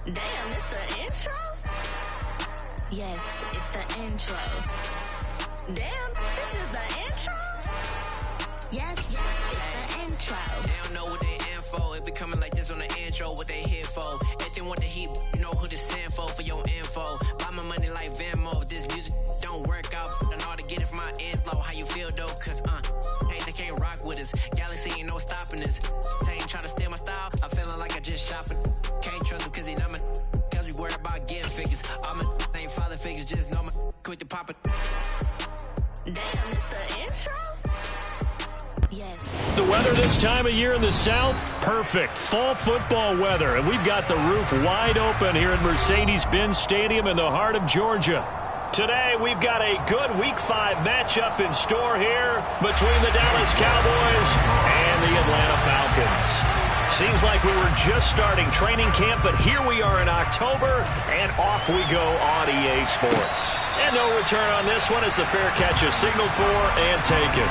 Damn, it's the intro? Yes, it's the intro. Damn, this is the intro? Yes, it's the intro. They don't know what they in for. If we coming like this on the intro, what they here for? If they want the heat, you know who to send for your info. Buy my money like Venmo. If this music don't work out, I know how to get it from my ends low. How you feel though? Cause hey, they can't rock with us. Galaxy ain't no stopping us. They ain't try to steal my style. I'm feeling like I just shot for. Can't trust them cause they not my. Cause we worried about getting figures. All my ain't father figures, just know my quick to pop it. Damn, it's the intro? Yes. The weather this time of year in the South, perfect. Fall football weather. And we've got the roof wide open here at Mercedes-Benz Stadium in the heart of Georgia. Today, we've got a good Week 5 matchup in store here between the Dallas Cowboys and the Atlanta Falcons. Seems like we were just starting training camp, but here we are in October, and off we go on EA Sports. And no return on this one as the fair catch is signaled for and taken.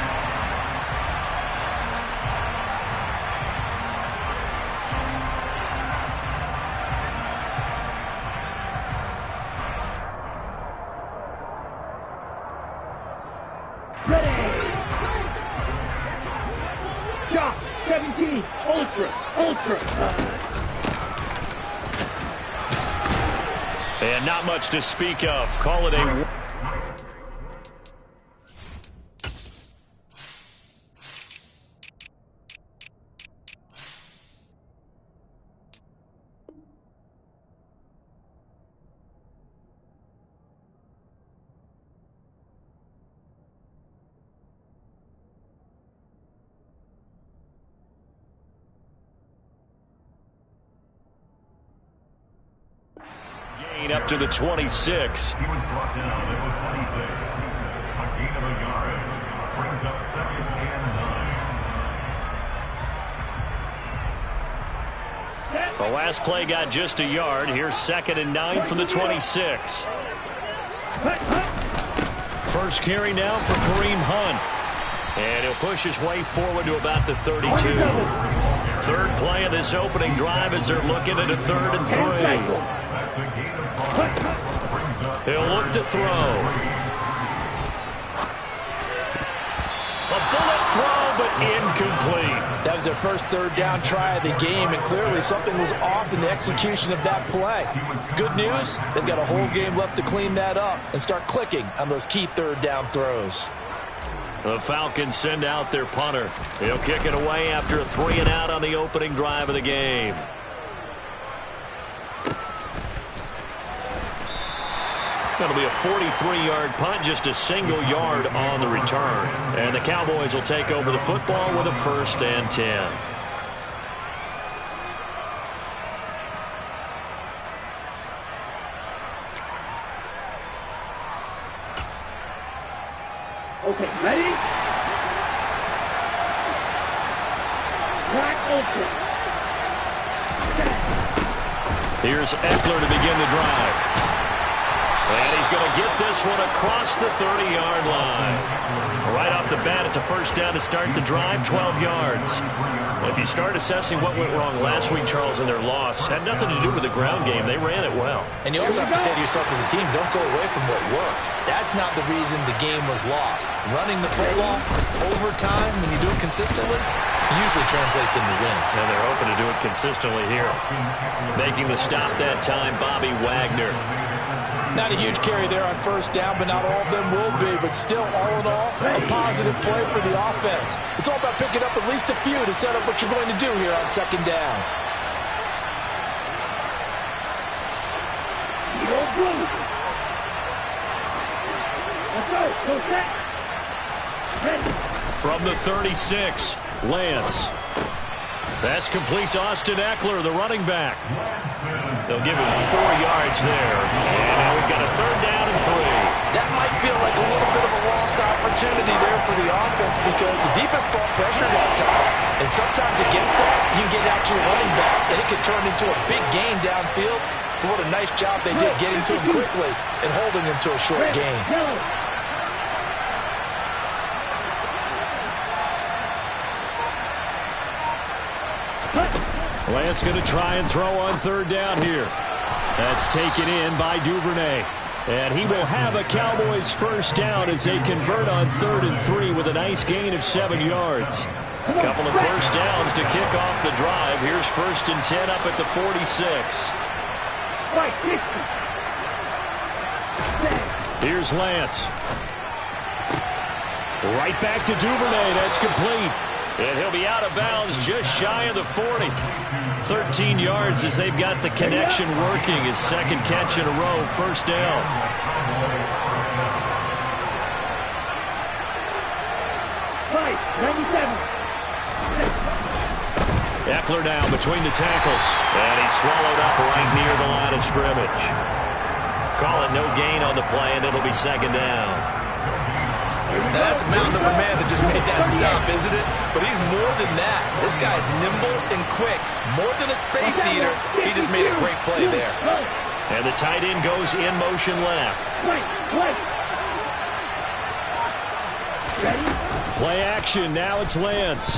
Shot, 17, ultra. And not much to speak of. Call it a... up to the 26. He was brought down at the 26. A gain of a yard. Brings up 2nd and 9. The last play got just a yard. Here's 2nd and 9 from the 26. First carry now for Kareem Hunt. And he'll push his way forward to about the 32. Third play of this opening drive as they're looking at a 3rd and 3. He'll look to throw. A bullet throw, but incomplete. That was their first 3rd down try of the game, and clearly something was off in the execution of that play. Good news, they've got a whole game left to clean that up and start clicking on those key 3rd down throws. The Falcons send out their punter. He'll kick it away after a 3 and out on the opening drive of the game. It'll be a 43-yard punt, just a single yard on the return. And the Cowboys will take over the football with a 1st and 10. Okay, ready? Black ultra. Here's Eckler to begin the drive. And he's going to get this one across the 30-yard line. Right off the bat, it's a 1st down to start the drive, 12 yards. If you start assessing what went wrong last week, Charles, in their loss, had nothing to do with the ground game. They ran it well. And you also have to say to yourself as a team, don't go away from what worked. That's not the reason the game was lost. Running the football over time, when you do it consistently, usually translates into wins. And they're hoping to do it consistently here. Making the stop that time, Bobby Wagner. Not a huge carry there on 1st down, but not all of them will be. But still, all in all, a positive play for the offense. It's all about picking up at least a few to set up what you're going to do here on 2nd down. From the 36, Lance. That's complete to Austin Eckler, the running back. They'll give him 4 yards there. And now we've got a 3rd down and 3. That might feel like a little bit of a lost opportunity there for the offense because the defense brought pressure that time. And sometimes against that, you can get out to your running back, and it could turn into a big gain downfield. But what a nice job they did getting to him quickly and holding him to a short gain. Lance going to try and throw on third down here. That's taken in by Duvernay. And he will have a Cowboys first down as they convert on 3rd and 3 with a nice gain of 7 yards. A couple of first downs to kick off the drive. Here's 1st and 10 up at the 46. Here's Lance. Right back to Duvernay. That's complete. And he'll be out of bounds just shy of the 40. 13 yards as they've got the connection working. His second catch in a row, first down. Eckler now between the tackles. And he's swallowed up right near the line of scrimmage. Call it no gain on the play, and it'll be second down. Now that's a mountain of a man that just made that stop, isn't it? But he's more than that. This guy's nimble and quick. More than a space eater. He just made a great play there. And the tight end goes in motion left. Play action. Now it's Lance.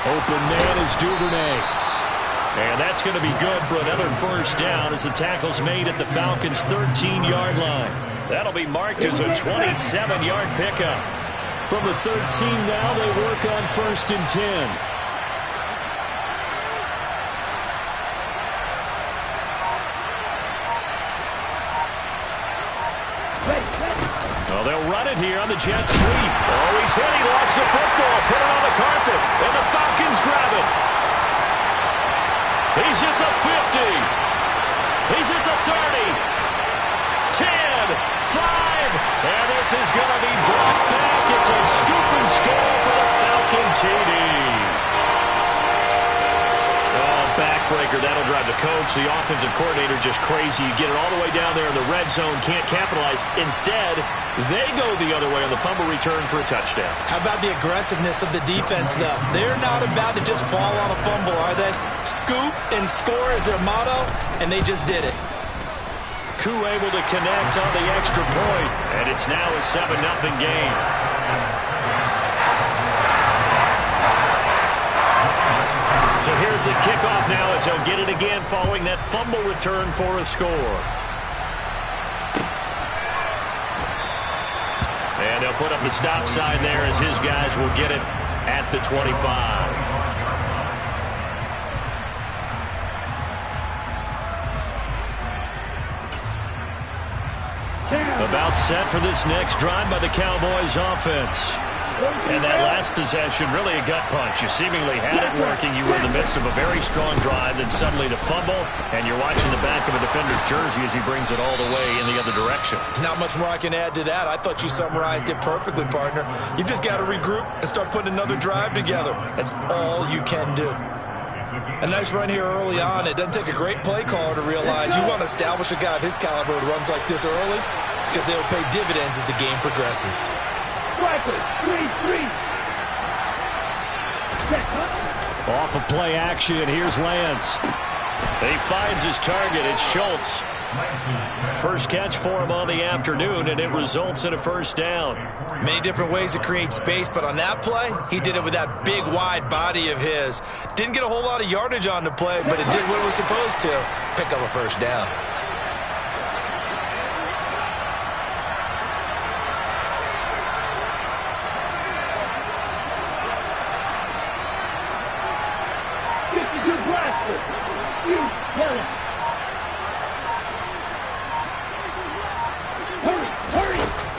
Open man is Duvernay. And that's going to be good for another first down as the tackle's made at the Falcons' 13-yard line. That'll be marked as a 27-yard pickup. From the 13 now, they work on 1st and 10. Well, they'll run it here on the jet sweep. Oh, he's hit. He lost the football. Put it on the carpet. And the Falcons grab it. He's at the 50. He's at the 30. 10, 5, and this is going to be brought back. It's a scoop and score for the Falcon TD. Oh, backbreaker. That'll drive the coach, the offensive coordinator, just crazy. You get it all the way down there in the red zone, can't capitalize. Instead, they go the other way on the fumble return for a touchdown. How about the aggressiveness of the defense, though? They're not about to just fall on a fumble, are they? Scoop and score is their motto, and they just did it. Koo able to connect on the extra point, and it's now a 7-0 game. So here's the kickoff now as he'll get it again following that fumble return for a score. And they'll put up the stop sign there as his guys will get it at the 25. About set for this next drive by the Cowboys offense. And that last possession, really a gut punch. You seemingly had it working. You were in the midst of a very strong drive, then suddenly to fumble, and you're watching the back of a defender's jersey as he brings it all the way in the other direction. There's not much more I can add to that. I thought you summarized it perfectly, partner. You've just got to regroup and start putting another drive together. That's all you can do. A nice run here early on. It doesn't take a great play caller to realize you want to establish a guy of his caliber who runs like this early, because they'll pay dividends as the game progresses. Off of play action, here's Lance. He finds his target. It's Schultz. First catch for him on the afternoon, and it results in a first down. Many different ways to create space, but on that play, he did it with that big, wide body of his. Didn't get a whole lot of yardage on the play, but it did what it was supposed to. Pick up a first down.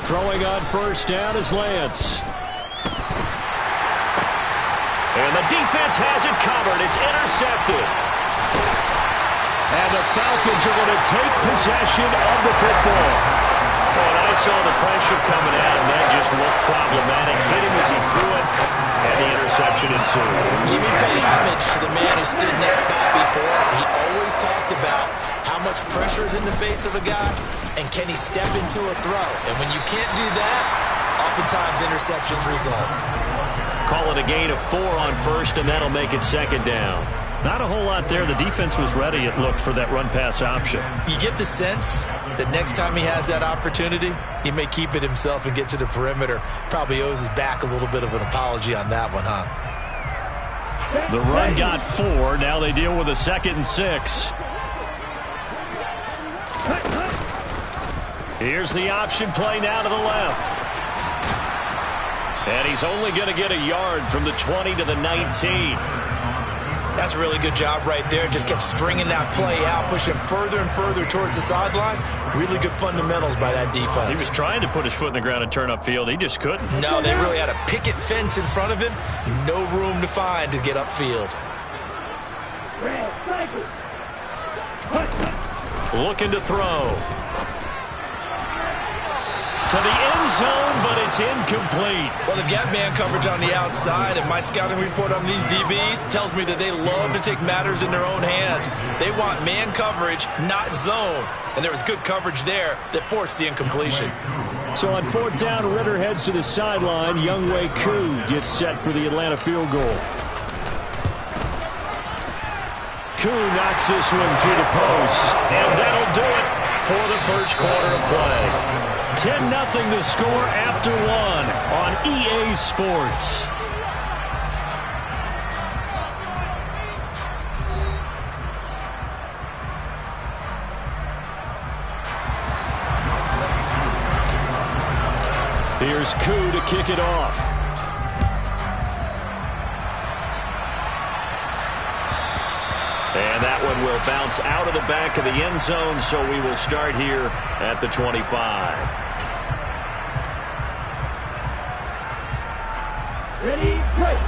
Throwing on first down is Lance. And the defense has it covered. It's intercepted. And the Falcons are going to take possession of the football. And I saw the pressure coming at him. That just looked problematic. Hit him as he threw it, and the interception ensued. You may pay homage to the man who stood in this spot before. He always talked about how much pressure is in the face of a guy, and can he step into a throw? And when you can't do that, oftentimes interceptions result. Call it a gain of 4 on first, and that'll make it second down. Not a whole lot there. The defense was ready, it looked, for that run-pass option. You get the sense that next time he has that opportunity, he may keep it himself and get to the perimeter. Probably owes his back a little bit of an apology on that one, huh? The run got 4. Now they deal with a 2nd and 6. Here's the option play now to the left. And he's only going to get a yard from the 20 to the 19. That's a really good job right there. Just kept stringing that play out, pushing him further and further towards the sideline. Really good fundamentals by that defense. He was trying to put his foot in the ground and turn upfield. He just couldn't. No, they really had a picket fence in front of him. No room to find to get upfield. Looking to throw. To the end zone, but it's incomplete. Well, they've got man coverage on the outside, and my scouting report on these DBs tells me that they love to take matters in their own hands. They want man coverage, not zone. And there was good coverage there that forced the incompletion. So on 4th down, Ritter heads to the sideline. Younghoe Koo gets set for the Atlanta field goal. Koo knocks this one through the post. And that'll do it for the first quarter of play. 10-0 the score after 1 on EA Sports. Here's Koo to kick it off. And that one will bounce out of the back of the end zone, so we will start here at the 25.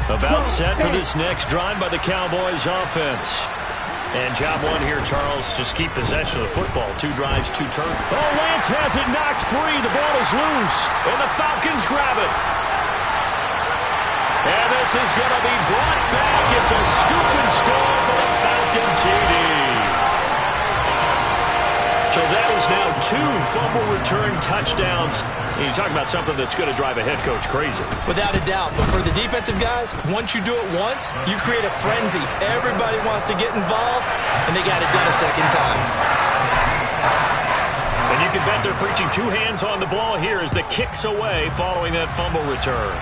About set for this next drive by the Cowboys offense. And job 1 here, Charles, just keep possession of the football. 2 drives, 2 turns. Oh, Lance has it knocked free. The ball is loose, and the Falcons grab it. And this is going to be brought back. It's a scoop and score for the Falcon TD. So that is now 2 fumble return touchdowns. And you talk about something that's going to drive a head coach crazy. Without a doubt. But for the defensive guys, once you do it once, you create a frenzy. Everybody wants to get involved, and they got it done a second time. And you can bet they're preaching 2 hands on the ball here as the kick's away following that fumble return.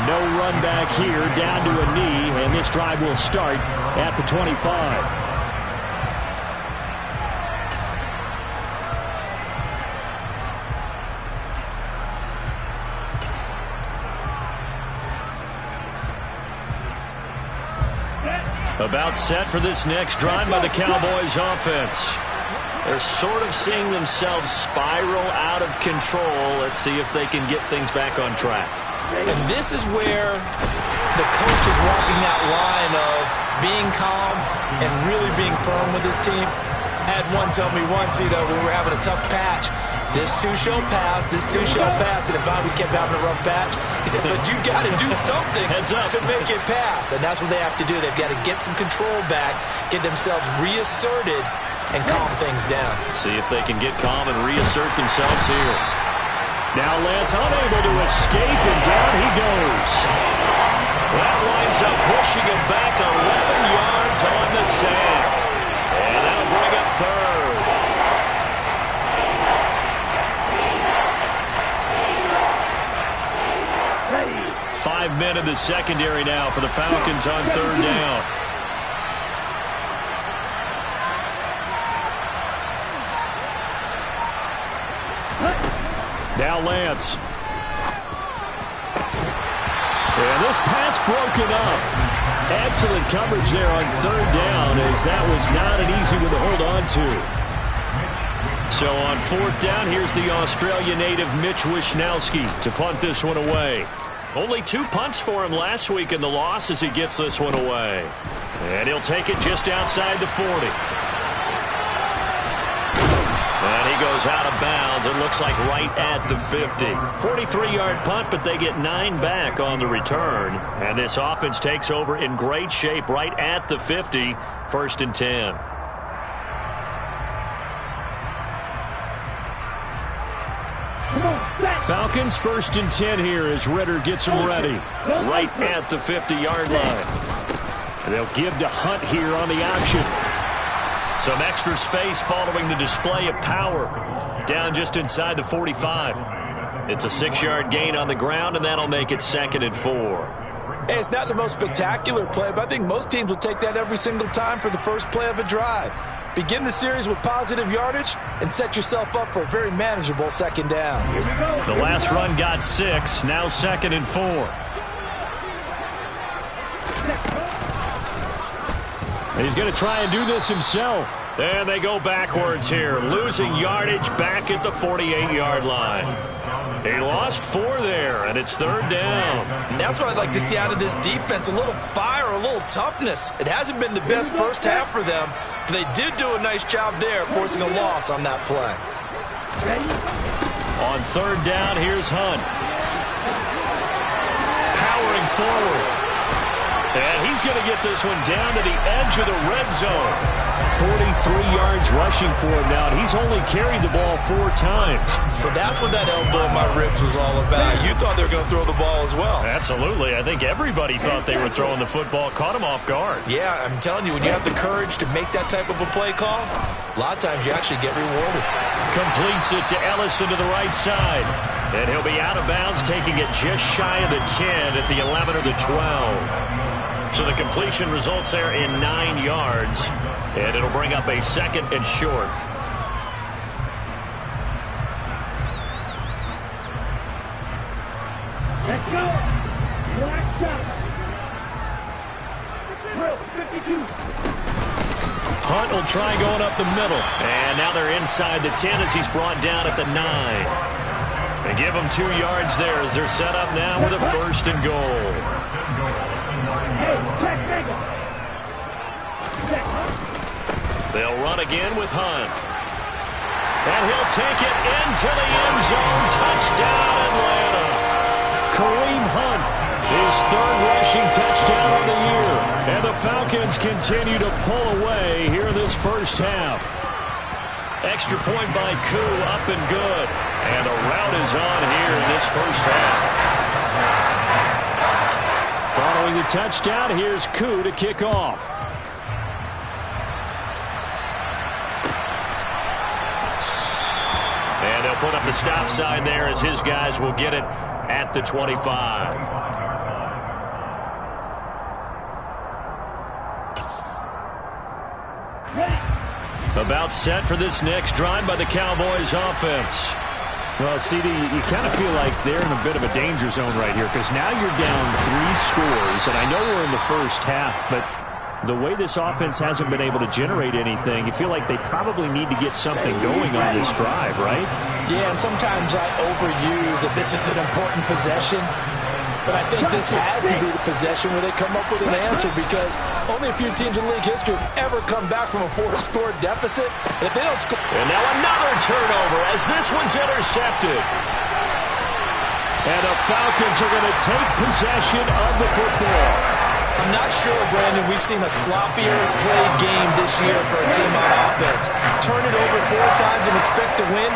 No run back here, down to a knee, and this drive will start at the 25. About set for this next drive by the Cowboys offense. They're sort of seeing themselves spiral out of control. Let's see if they can get things back on track. And this is where the coach is walking that line of being calm and really being firm with his team. I had one tell me once, when we were having a tough patch, this too shall pass, this too shall pass. And if we kept having a rough patch, he said, but you got to do something to make it pass. And that's what they have to do. They've got to get some control back, get themselves reasserted, and calm things down. See if they can get calm and reassert themselves here. Now Lance unable to escape, and down he goes. That winds up pushing him back 11 yards on the sack. And that'll bring up 3rd. Ready. 5 men in the secondary now for the Falcons on 3rd down. Now Lance. And this pass broken up. Excellent coverage there on 3rd down, as that was not an easy one to hold on to. So on 4th down, here's the Australia native Mitch Wishnowsky to punt this one away. Only 2 punts for him last week in the loss as he gets this one away. And he'll take it just outside the 40. And he goes out of bounds. It looks like right at the 50. 43-yard punt, but they get 9 back on the return. And this offense takes over in great shape right at the 50. 1st and 10. Falcons 1st and 10 here as Ritter gets them ready. Right at the 50-yard line. And they'll give to Hunt here on the option. Some extra space following the display of power. Down just inside the 45. It's a 6-yard gain on the ground, and that'll make it 2nd and 4. Hey, it's not the most spectacular play, but I think most teams will take that every single time for the first play of a drive. Begin the series with positive yardage and set yourself up for a very manageable 2nd down. The last run got 6, now 2nd and 4. He's going to try and do this himself. And they go backwards here, losing yardage back at the 48-yard line. They lost 4 there, and it's 3rd down. And that's what I'd like to see out of this defense, a little fire, a little toughness. It hasn't been the best first half for them, but they did do a nice job there, forcing a loss on that play. On 3rd down, here's Hunt. Powering forward. And he's going to get this one down to the edge of the red zone. 43 yards rushing for him now, and he's only carried the ball 4 times. So that's what that elbow in my ribs was all about. You thought they were going to throw the ball as well. Absolutely. I think everybody thought they were throwing the football, caught him off guard. Yeah, I'm telling you, when you have the courage to make that type of a play call, a lot of times you actually get rewarded. Completes it to Ellison to the right side. And he'll be out of bounds, taking it just shy of the 10 at the 11 or the 12. So the completion results there in 9 yards, and it'll bring up a 2nd and short. Let's go. Black shot. Drill 52. Hunt will try going up the middle. And now they're inside the 10 as he's brought down at the 9. They give him 2 yards there as they're set up now with a 1st and goal. They'll run again with Hunt. And he'll take it into the end zone. Touchdown, Atlanta. Kareem Hunt, his 3rd rushing touchdown on the year. And the Falcons continue to pull away here in this first half. Extra point by Koo, up and good. And the route is on here in this first half. Following the touchdown, here's Koo to kick off. And they'll put up the stop sign there as his guys will get it at the 25. About set for this next drive by the Cowboys offense. Well, CD, you kind of feel like they're in a bit of a danger zone right here because now you're down 3 scores, and I know we're in the first half, but the way this offense hasn't been able to generate anything, you feel like they probably need to get something going on this drive, right? Yeah, and sometimes I overuse that this is an important possession, but I think this has to be the possession where they come up with an answer because only a few teams in league history have ever come back from a 4-score deficit. And if they don't score... And now another turnover as this one's intercepted. And the Falcons are going to take possession of the football. I'm not sure, Brandon, we've seen a sloppier played game this year for a team on offense. Turn it over 4 times and expect to win?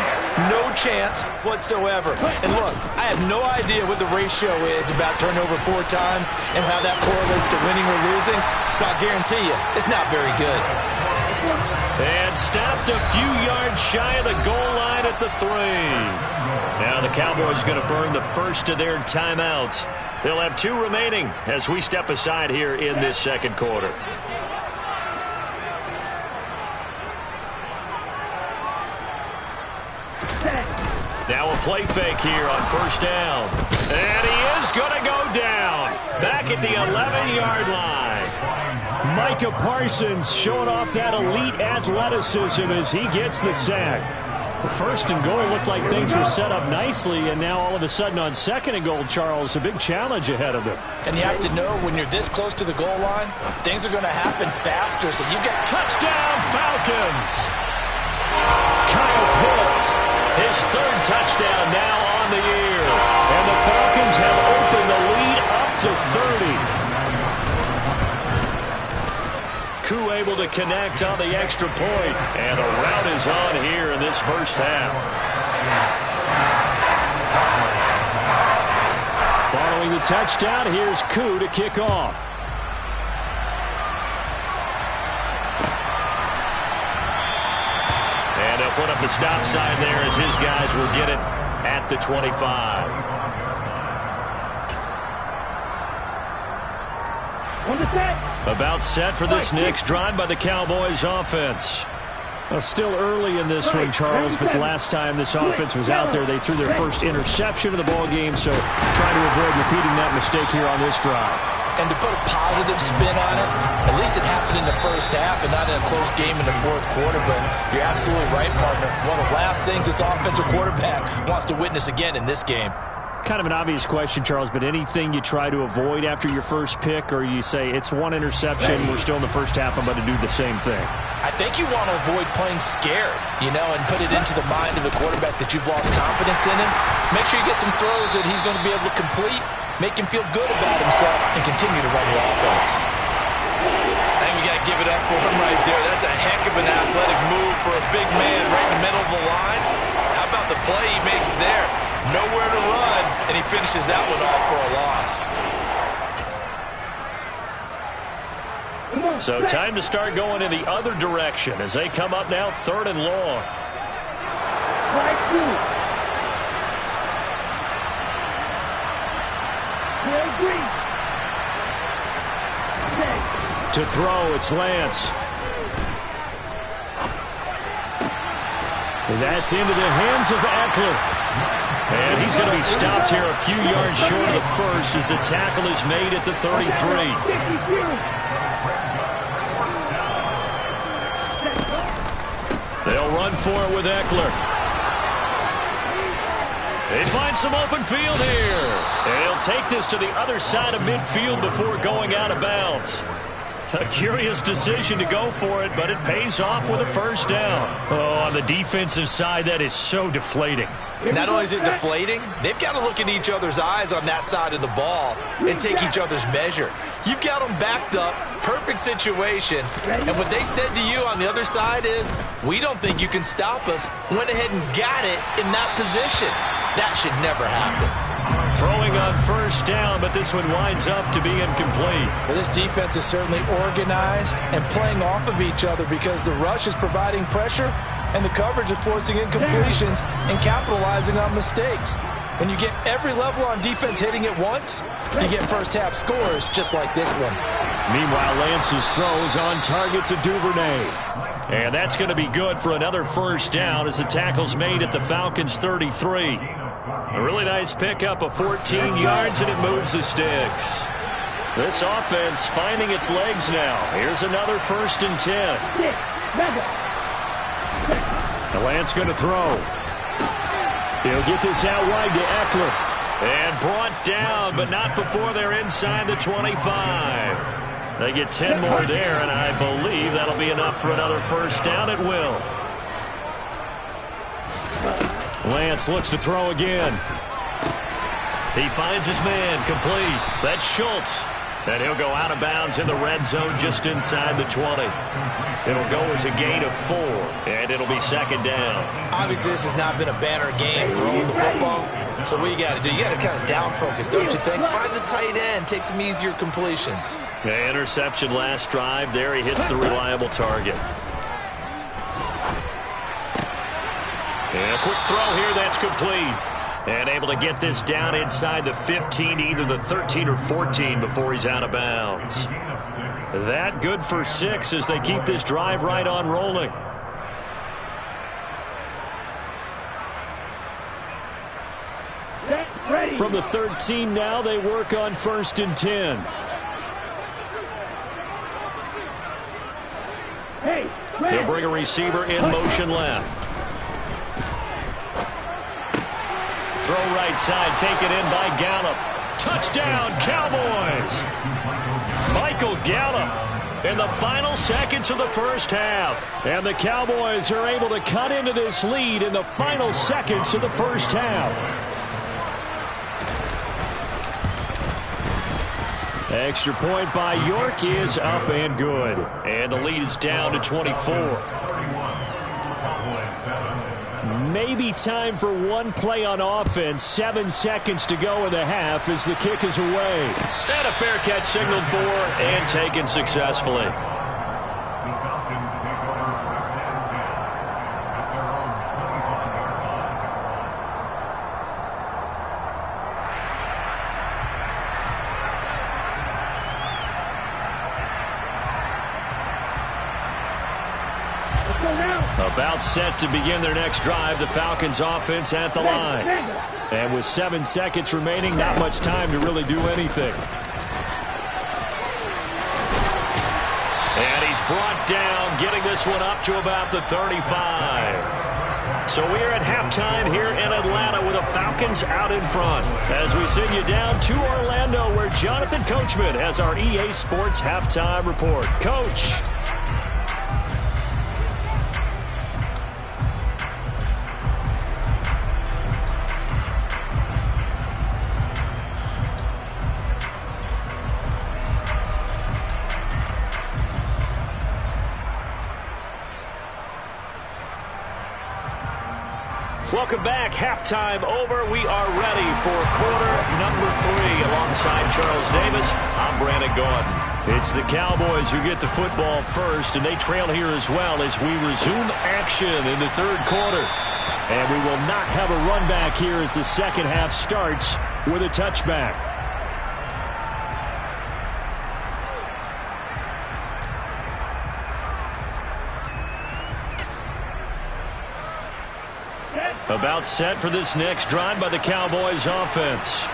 No chance whatsoever. And look, I have no idea what the ratio is about turnover 4 times and how that correlates to winning or losing, but I guarantee you, it's not very good. And stopped a few yards shy of the goal line at the 3. Now the Cowboys going to burn the first of their timeouts. They'll have 2 remaining as we step aside here in this second quarter. Now a play fake here on 1st down. And he is going to go down. Back at the 11-yard line. Micah Parsons showing off that elite athleticism as he gets the sack. The 1st and goal looked like things were set up nicely, and now all of a sudden on 2nd and goal, Charles, a big challenge ahead of them. And you have to know when you're this close to the goal line, things are going to happen faster. So you've got touchdown Falcons. Kyle Pitts, his 3rd touchdown now on the year. And the Falcons have opened the lead up to 30. Koo able to connect on the extra point. And the route is on here in this first half. Following the touchdown, here's Koo to kick off. And they'll put up the stop sign there as his guys will get it at the 25. About set for this next drive by the Cowboys offense. Well, still early in this one, Charles, but the last time this offense was out there, they threw their first interception of the ball game, so trying to avoid repeating that mistake here on this drive. And to put a positive spin on it, at least it happened in the first half and not in a close game in the fourth quarter, but you're absolutely right, partner. One of the last things this offensive quarterback wants to witness again in this game. Kind of an obvious question, Charles, but anything you try to avoid after your first pick, or you say it's one interception, we're still in the first half, I'm going to do the same thing? I think you want to avoid playing scared, and put it into the mind of the quarterback that you've lost confidence in him. Make sure you get some throws that he's going to be able to complete, make him feel good about himself, and continue to run the offense. I think we got to give it up for him right there. That's a heck of an athletic move for a big man right in the middle of the line. How about the play he makes there? Nowhere to run, and he finishes that one off for a loss. So time to start going in the other direction as they come up now 3rd and long. To throw, it's Lance. That's into the hands of Eckler. And he's going to be stopped here a few yards short of the first as the tackle is made at the 33. They'll run for it with Eckler. They find some open field here. And he'll take this to the other side of midfield before going out of bounds. A curious decision to go for it, but it pays off with a first down. Oh, on the defensive side, that is so deflating. Not only is it deflating, they've got to look in each other's eyes on that side of the ball and take each other's measure. You've got them backed up, perfect situation, and what they said to you on the other side is, we don't think you can stop us. Went ahead and got it in that position. That should never happen. Throwing on first down, but this one winds up to be incomplete. Well, this defense is certainly organized and playing off of each other because the rush is providing pressure and the coverage is forcing incompletions and capitalizing on mistakes. When you get every level on defense hitting at once, you get first half scores just like this one. Meanwhile, Lance's throw is on target to Duvernay. And that's going to be good for another first down as the tackle's made at the Falcons' 33. A really nice pickup of 14 yards, and it moves the sticks. This offense finding its legs now. Here's another 1st and 10. The Lance going to throw. He'll get this out wide to Eckler. And brought down, but not before they're inside the 25. They get 10 more there, and I believe that'll be enough for another first down. It will. Lance looks to throw again. He finds his man, complete. That's Schultz. And he'll go out of bounds in the red zone just inside the 20. It'll go as a gain of 4, and it'll be 2nd down. Obviously, this has not been a banner game throwing the football. So what you got to do, you got to kind of down focus, don't you think? Find the tight end, take some easier completions. Yeah, interception last drive. There he hits the reliable target. And a quick throw here, that's complete. And able to get this down inside the 15, either the 13 or 14 before he's out of bounds. That good for 6 as they keep this drive right on rolling. From the 13 now, they work on 1st and 10. They'll bring a receiver in motion left. Throw right side, taken in by Gallup. Touchdown, Cowboys! Michael Gallup in the final seconds of the first half. And the Cowboys are able to cut into this lead in the final seconds of the first half. Extra point by York is up and good. And the lead is down to 24. Maybe time for one play on offense. 7 seconds to go in the half as the kick is away. And a fair catch signaled for and taken successfully. About set to begin their next drive, the Falcons offense at the line. And with 7 seconds remaining, not much time to really do anything. And he's brought down, getting this one up to about the 35. So we are at halftime here in Atlanta with the Falcons out in front. As we send you down to Orlando, where Jonathan Coachman has our EA Sports halftime report. Coach. Welcome back. Halftime over. We are ready for quarter number 3. Alongside Charles Davis, I'm Brandon Gaudin. It's the Cowboys who get the football first, and they trail here as well as we resume action in the third quarter. And we will not have a run back here as the second half starts with a touchback. About set for this next drive by the Cowboys offense.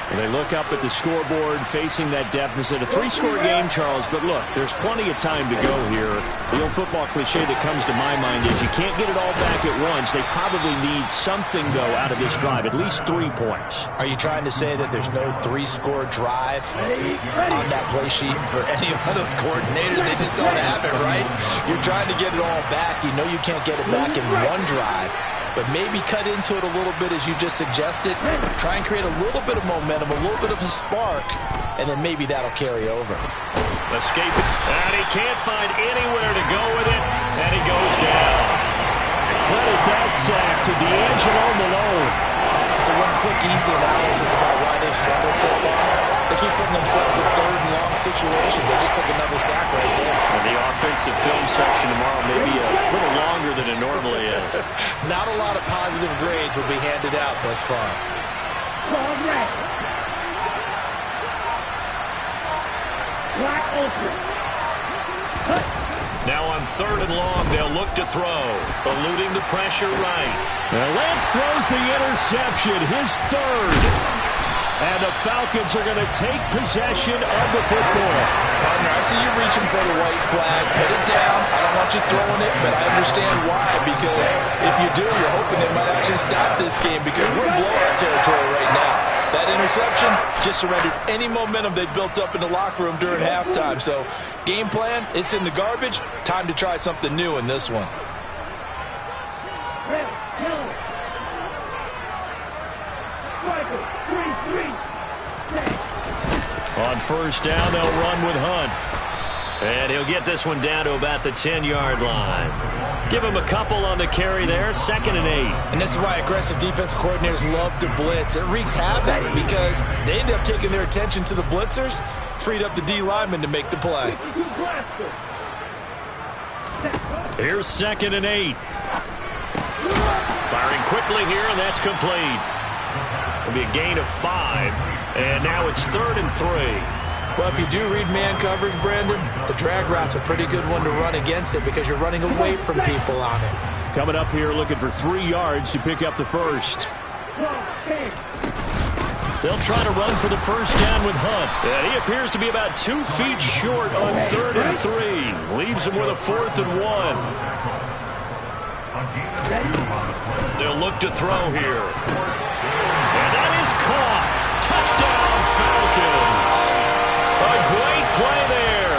And they look up at the scoreboard facing that deficit. A 3-score game, Charles, but look, there's plenty of time to go here. The old football cliche that comes to my mind is you can't get it all back at once. They probably need something, though, out of this drive, at least 3 points. Are you trying to say that there's no 3-score drive on that play sheet for any one of those coordinators? They just don't have it, right? You're trying to get it all back. You know you can't get it back in one drive. But maybe cut into it a little bit as you just suggested. Try and create a little bit of momentum, a little bit of a spark, and then maybe that'll carry over. Escape, and he can't find anywhere to go with it, and he goes down. Credit that sack to D'Angelo Malone. So one quick, easy analysis about why they've struggled so far. They keep putting themselves in third and long situations. They just took another sack right there. And the offensive film section tomorrow may be a little longer than it normally is. Not a lot of positive grades will be handed out thus far. Now on third and long, they'll look to throw. Eluding the pressure right. Now Lance throws the interception, his third. And the Falcons are going to take possession of the football. Partner, I see you reaching for the white flag. Put it down. I don't want you throwing it, but I understand why. Because if you do, you're hoping they might actually stop this game because we're in blowout territory right now. That interception just surrendered any momentum they built up in the locker room during halftime. So, game plan, it's in the garbage. Time to try something new in this one. On first down, they'll run with Hunt. And he'll get this one down to about the 10-yard line. Give him a couple on the carry there, 2nd and 8. And this is why aggressive defense coordinators love to blitz. It wreaks havoc because they end up taking their attention to the blitzers, freed up the D lineman to make the play. Here's 2nd and 8. Firing quickly here, and that's complete. It'll be a gain of 5. And now it's 3rd and 3. Well, if you do read man coverage, Brandon, the drag route's a pretty good one to run against it because you're running away from people on it. Coming up here looking for 3 yards to pick up the first. They'll try to run for the first down with Hunt. And he appears to be about 2 feet short on 3rd and 3. Leaves him with a 4th and 1. They'll look to throw here. And that is caught. Touchdown, Falcons. A great play there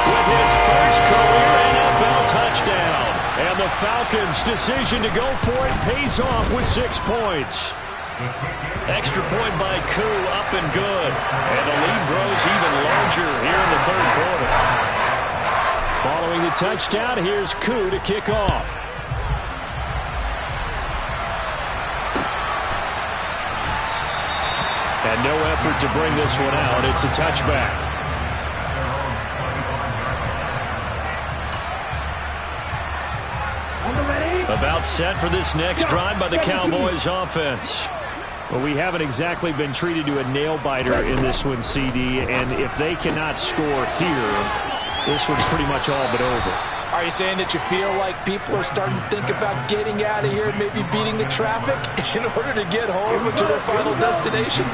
with his first career NFL touchdown. And the Falcons' decision to go for it pays off with 6 points. Extra point by Koo, up and good. And the lead grows even larger here in the third quarter. Following the touchdown, here's Koo to kick off. And no effort to bring this one out. It's a touchback. About set for this next drive by the Cowboys offense. Well, we haven't exactly been treated to a nail-biter in this one, CD. And if they cannot score here, this one's pretty much all but over. Are you saying that you feel like people are starting to think about getting out of here, maybe beating the traffic in order to get home to their final destination?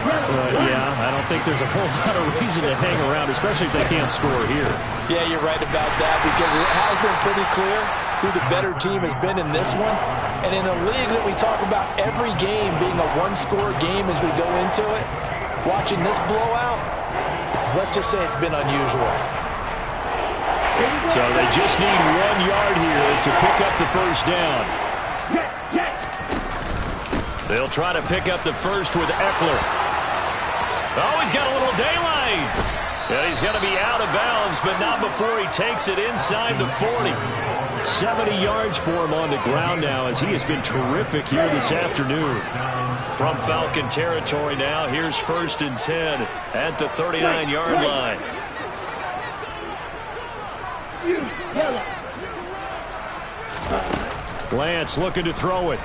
Yeah, I don't think there's a whole lot of reason to hang around, especially if they can't score here. Yeah, you're right about that, because it has been pretty clear who the better team has been in this one. And in a league that we talk about every game being a one-score game as we go into it, watching this blowout, let's just say it's been unusual. So they just need 1 yard here to pick up the first down. They'll try to pick up the first with Eckler. Oh, he's got a little daylight. And he's going to be out of bounds, but not before he takes it inside the 40. 70 yards for him on the ground now, as he has been terrific here this afternoon. From Falcon territory now, here's 1st and 10 at the 39-yard line. Lance looking to throw it.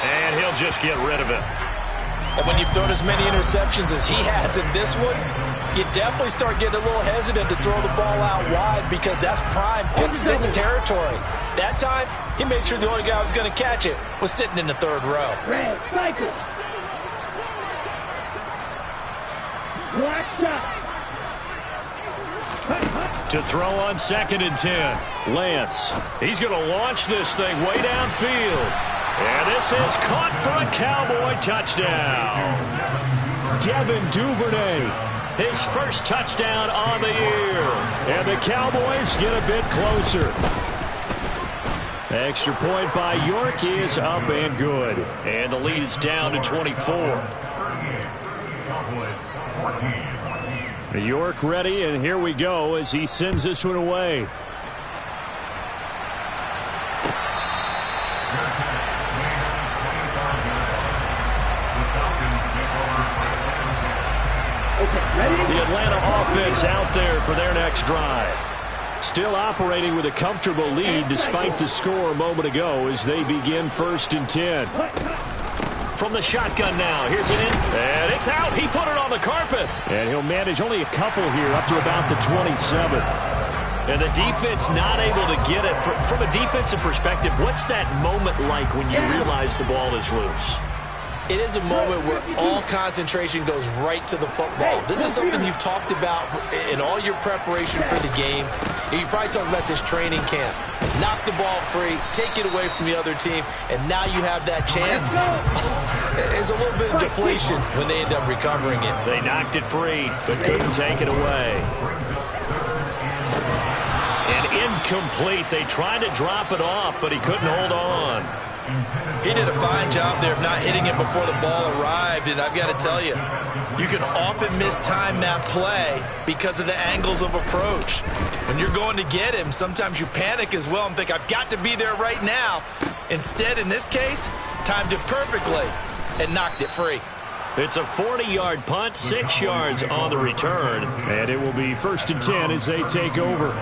And he'll just get rid of it. And when you've thrown as many interceptions as he has in this one, you definitely start getting a little hesitant to throw the ball out wide, because that's prime pick 6 territory. That time, he made sure the only guy who was going to catch it was sitting in the 3rd row. Red, cycle. Black shot. To throw on 2nd and 10. Lance. He's going to launch this thing way downfield. And this is caught for a Cowboy touchdown. Devin Duvernay, his first touchdown on the year. And the Cowboys get a bit closer. Extra point by York is up and good. And the lead is down to 24. York ready, and here we go as he sends this one away. The Atlanta offense out there for their next drive. Still operating with a comfortable lead despite the score a moment ago as they begin 1st and 10. From the shotgun now. Here's it in. And it's out. He put it on the carpet. And he'll manage only a couple here up to about the 27. And the defense not able to get it. From a defensive perspective, what's that moment like when you realize the ball is loose? It is a moment where all concentration goes right to the football. This is something you've talked about in all your preparation for the game. And you probably talked about this training camp. Knock the ball free, take it away from the other team, and now you have that chance. There's a little bit of deflation when they end up recovering it. They knocked it free, but couldn't take it away. And incomplete. They tried to drop it off, but he couldn't hold on. He did a fine job there of not hitting it before the ball arrived, and I've got to tell you, you can often mistime that play because of the angles of approach. When you're going to get him, sometimes you panic as well and think, I've got to be there right now. Instead, in this case, timed it perfectly and knocked it free. It's a 40-yard punt, 6 yards on the return. And it will be 1st and 10 as they take over.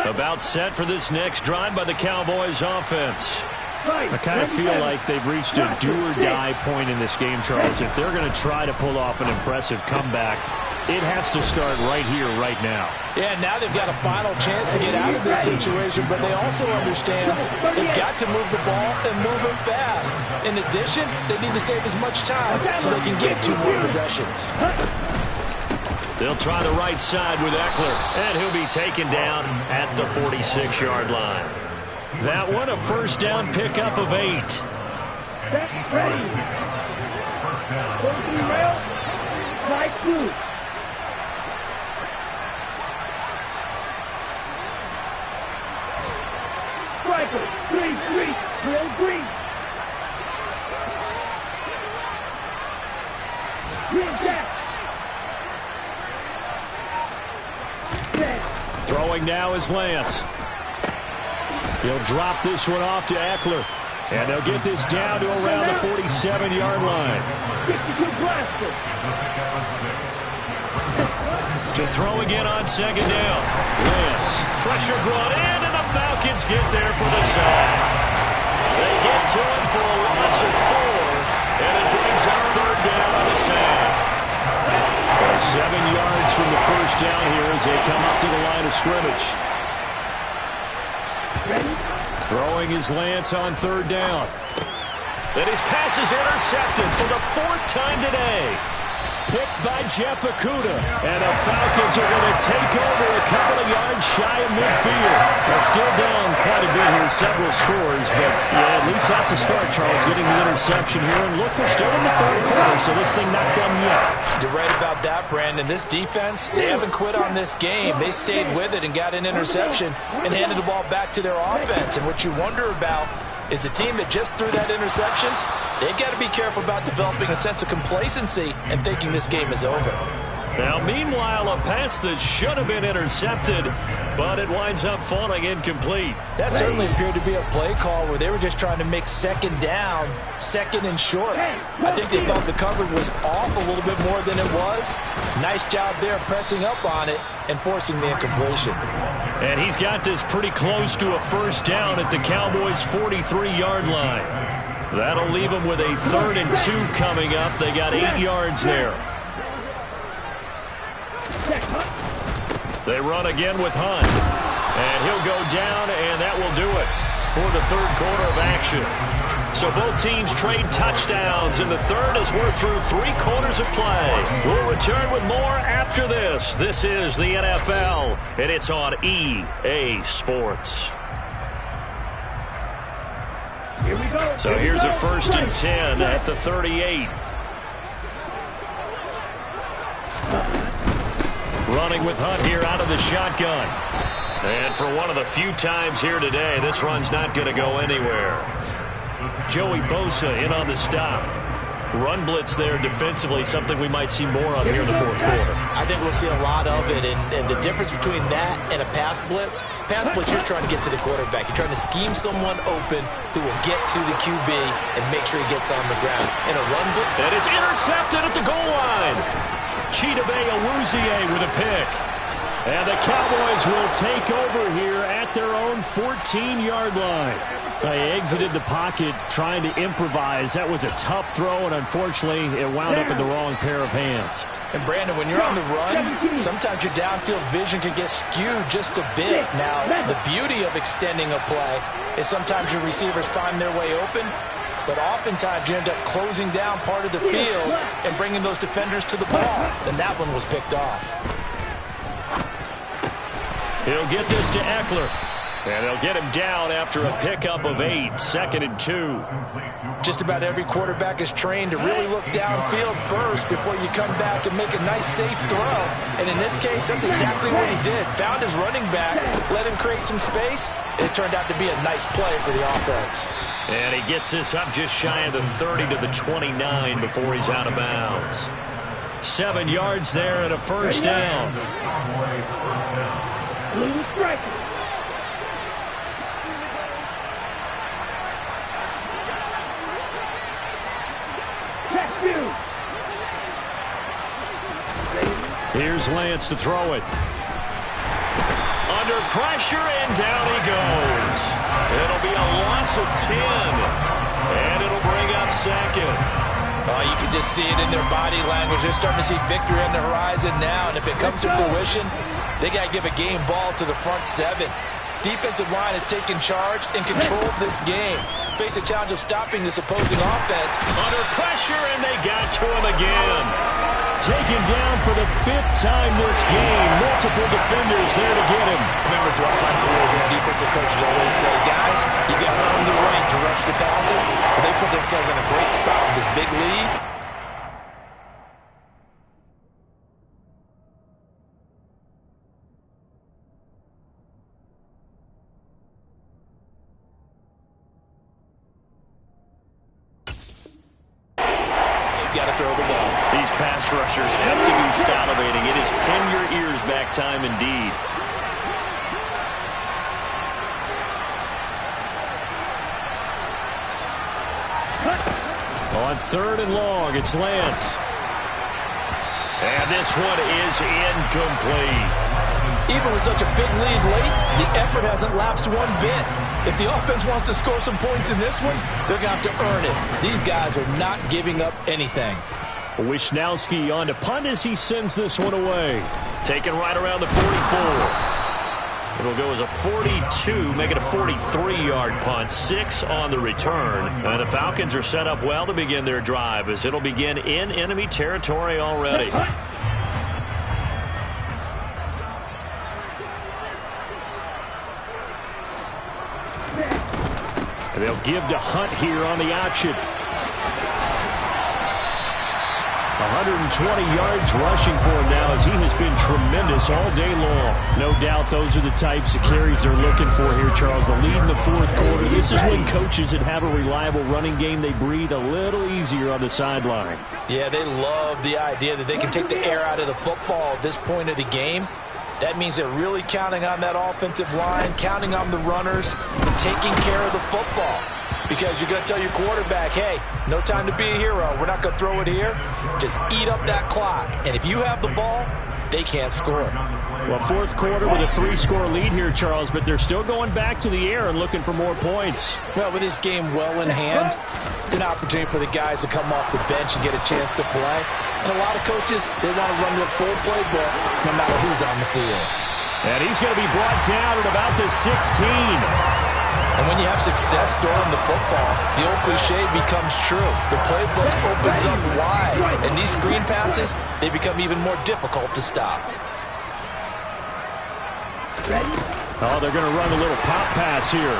About set for this next drive by the Cowboys offense. I kind of feel like they've reached a do-or-die point in this game, Charles. If they're going to try to pull off an impressive comeback, it has to start right here, right now. Yeah, now they've got a final chance to get out of this situation, but they also understand they've got to move the ball and move it fast. In addition, they need to save as much time so they can get 2 more possessions. They'll try the right side with Eckler, and he'll be taken down at the 46-yard line. That one, a first down pickup of 8. Ready. Closing rail. Right through. Striker. Green. Real green. Green jack. Throwing now is Lance. He'll drop this one off to Eckler. And they'll get this down to around the 47-yard line. To throw again on 2nd down. Lance. Pressure brought in, and the Falcons get there for the sack. They get to him for a loss of 4, and it brings up 3rd down on the sack. as they come up to the line of scrimmage. Throwing his Lance on third down. And his pass is intercepted for the 4th time today. Picked by Jeff Okudah. And the Falcons are going to take over a couple of yards shy of midfield. They're still down quite a bit here, several scores. But, yeah, at least that's a start, Charles, getting the interception here. And look, we're still in the 3rd quarter, so this thing not done yet. You're right about that, Brandon. This defense, they haven't quit on this game. They stayed with it and got an interception and handed the ball back to their offense. And what you wonder about is the team that just threw that interception, they've got to be careful about developing a sense of complacency and thinking this game is over. Now, meanwhile, a pass that should have been intercepted, but it winds up falling incomplete. That certainly appeared to be a play call where they were just trying to make 2nd down, 2nd and short. I think they thought the coverage was off a little bit more than it was. Nice job there pressing up on it and forcing the incompletion. And he's got this pretty close to a 1st down at the Cowboys' 43-yard line. That'll leave them with a 3rd and 2 coming up. They got 8 yards there. They run again with Hunt. And he'll go down, and that will do it for the 3rd quarter of action. So both teams trade touchdowns, and the 3rd as we're through 3 quarters of play. We'll return with more after this. This is the NFL, and it's on EA Sports. Here we go. So here's a 1st and 10 at the 38. Running with Hunt here out of the shotgun. And for one of the few times here today, this run's not going to go anywhere. Joey Bosa in on the stop. Run blitz there defensively, something we might see more of here in the 4th quarter. I think we'll see a lot of it, and the difference between that and a pass blitz, you're trying to get to the quarterback. You're trying to scheme someone open who will get to the QB and make sure he gets on the ground. In a run blitz, and it's intercepted at the goal line. Chidobe Awuzie with a pick. And the Cowboys will take over here at their own 14-yard line. They exited the pocket trying to improvise. That was a tough throw, and unfortunately, it wound up in the wrong pair of hands. And, Brandon, when you're on the run, sometimes your downfield vision can get skewed just a bit. Now, the beauty of extending a play is sometimes your receivers find their way open, but oftentimes you end up closing down part of the field and bringing those defenders to the ball. And that one was picked off. He'll get this to Eckler. And they'll get him down after a pickup of 8, 2nd and 2. Just about every quarterback is trained to really look downfield first before you come back and make a nice, safe throw. And in this case, that's exactly what he did. Found his running back, let him create some space, and it turned out to be a nice play for the offense. And he gets this up just shy of the 30 to the 29 before he's out of bounds. 7 yards there and a 1st down. Blue striker. Here's Lance to throw it. Under pressure, and down he goes. It'll be a loss of 10. And it'll bring up 2nd. Oh, you can just see it in their body language. They're starting to see victory on the horizon now. And if it comes to fruition, they got to give a game ball to the front 7. Defensive line has taken charge and controlled this game. Face a challenge of stopping this opposing offense. Under pressure, and they got to him again. Taken down for the 5th time this game. Multiple defenders there to get him. Remember, throughout my career here, defensive coaches always say, guys, you got to earn the right to rush the passer. Well, they put themselves in a great spot with this big lead. Got to throw the ball. These pass rushers have to be salivating. It is pin your ears back time indeed. On 3rd and long, it's Lance. And this one is incomplete. Even with such a big lead late, the effort hasn't lapsed one bit. If the offense wants to score some points in this one, they're going to have to earn it. These guys are not giving up anything. Wishnowski on to punt as he sends this one away. Taken right around the 44. It'll go as a 42, make it a 43-yard punt, 6 on the return. And the Falcons are set up well to begin their drive as it'll begin in enemy territory already. They'll give to Hunt here on the option. 120 yards rushing for him now as he has been tremendous all day long. No doubt those are the types of carries they're looking for here, Charles. The lead in the fourth quarter. This is when coaches that have a reliable running game, they breathe a little easier on the sideline. Yeah, they love the idea that they can take the air out of the football at this point of the game. That means they're really counting on that offensive line, counting on the runners, and taking care of the football. Because you're going to tell your quarterback, hey, no time to be a hero. We're not going to throw it here. Just eat up that clock. And if you have the ball, they can't score. Well, fourth quarter with a 3-score lead here, Charles, but they're still going back to the air and looking for more points. Well, with this game well in hand, it's an opportunity for the guys to come off the bench and get a chance to play. And a lot of coaches, they want to run their full playbook no matter who's on the field. And he's going to be brought down at about the 16. And when you have success throwing the football, the old cliche becomes true. The playbook opens up wide, and these screen passes, they become even more difficult to stop. Oh, they're going to run a little pop pass here.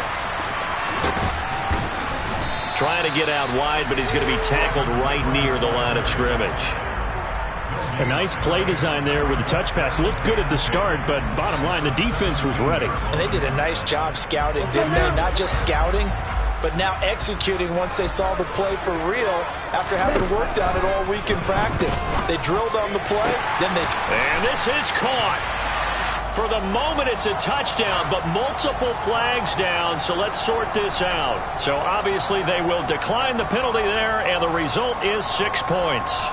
Trying to get out wide, but he's going to be tackled right near the line of scrimmage. A nice play design there with the touch pass. Looked good at the start, but bottom line, the defense was ready. And they did a nice job scouting, didn't they? Not just scouting, but now executing once they saw the play for real after having worked on it all week in practice. They drilled on the play, then they... And this is caught. For the moment, it's a touchdown, but multiple flags down, so let's sort this out. So obviously they will decline the penalty there, and the result is 6 points.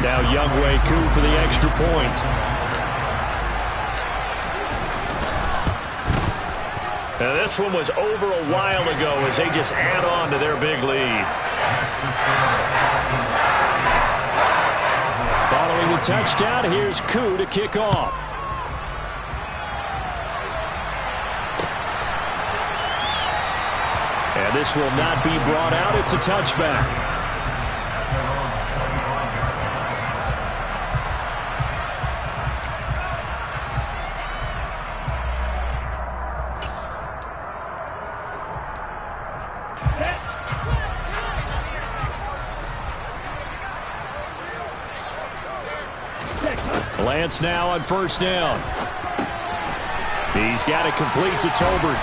Now Younghoe Koo for the extra point. Now this one was over a while ago as they just add on to their big lead. Following the touchdown, here's Koo to kick off. And this will not be brought out. It's a touchback. Lance now on first down. He's got it complete to Tolbert.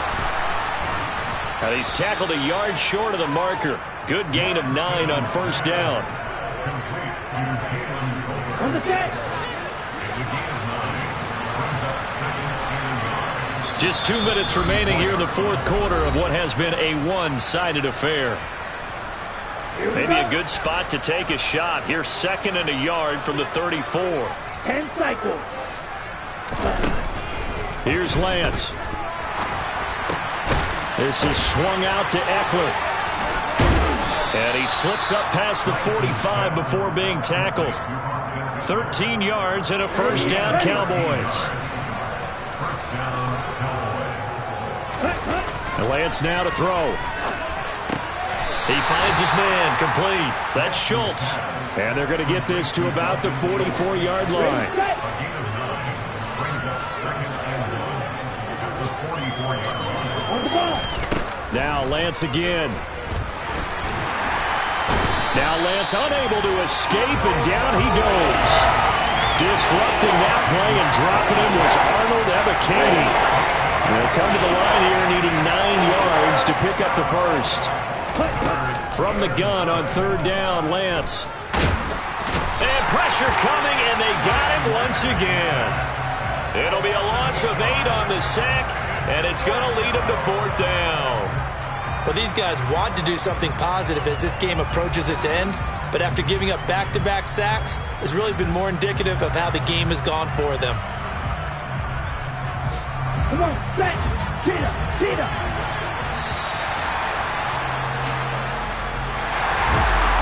Now he's tackled a yard short of the marker. Good gain of 9 on first down. Just 2 minutes remaining here in the fourth quarter of what has been a one-sided affair. Maybe a good spot to take a shot. Here, 2nd and a yard from the 34. 10 cycles. Here's Lance. This is swung out to Eckler. And he slips up past the 45 before being tackled. 13 yards and a first down, Cowboys. And Lance now to throw. He finds his man, complete. That's Schultz. And they're going to get this to about the 44-yard line. Now Lance again. Now Lance unable to escape, and down he goes. Disrupting that play and dropping him was Arnold Ebiketie. They'll come to the line here needing 9 yards to pick up the first. From the gun on third down, Lance. And pressure coming, and they got him once again. It'll be a loss of 8 on the sack, and it's going to lead him to fourth down. Well, these guys want to do something positive as this game approaches its end, but after giving up back-to-back sacks, it's really been more indicative of how the game has gone for them. Come on, back. Cheetah.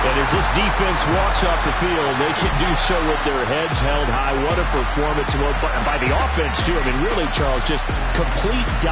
And as this defense walks off the field, they can do so with their heads held high. What a performance by the offense, too. I mean, really, Charles, just complete dominance.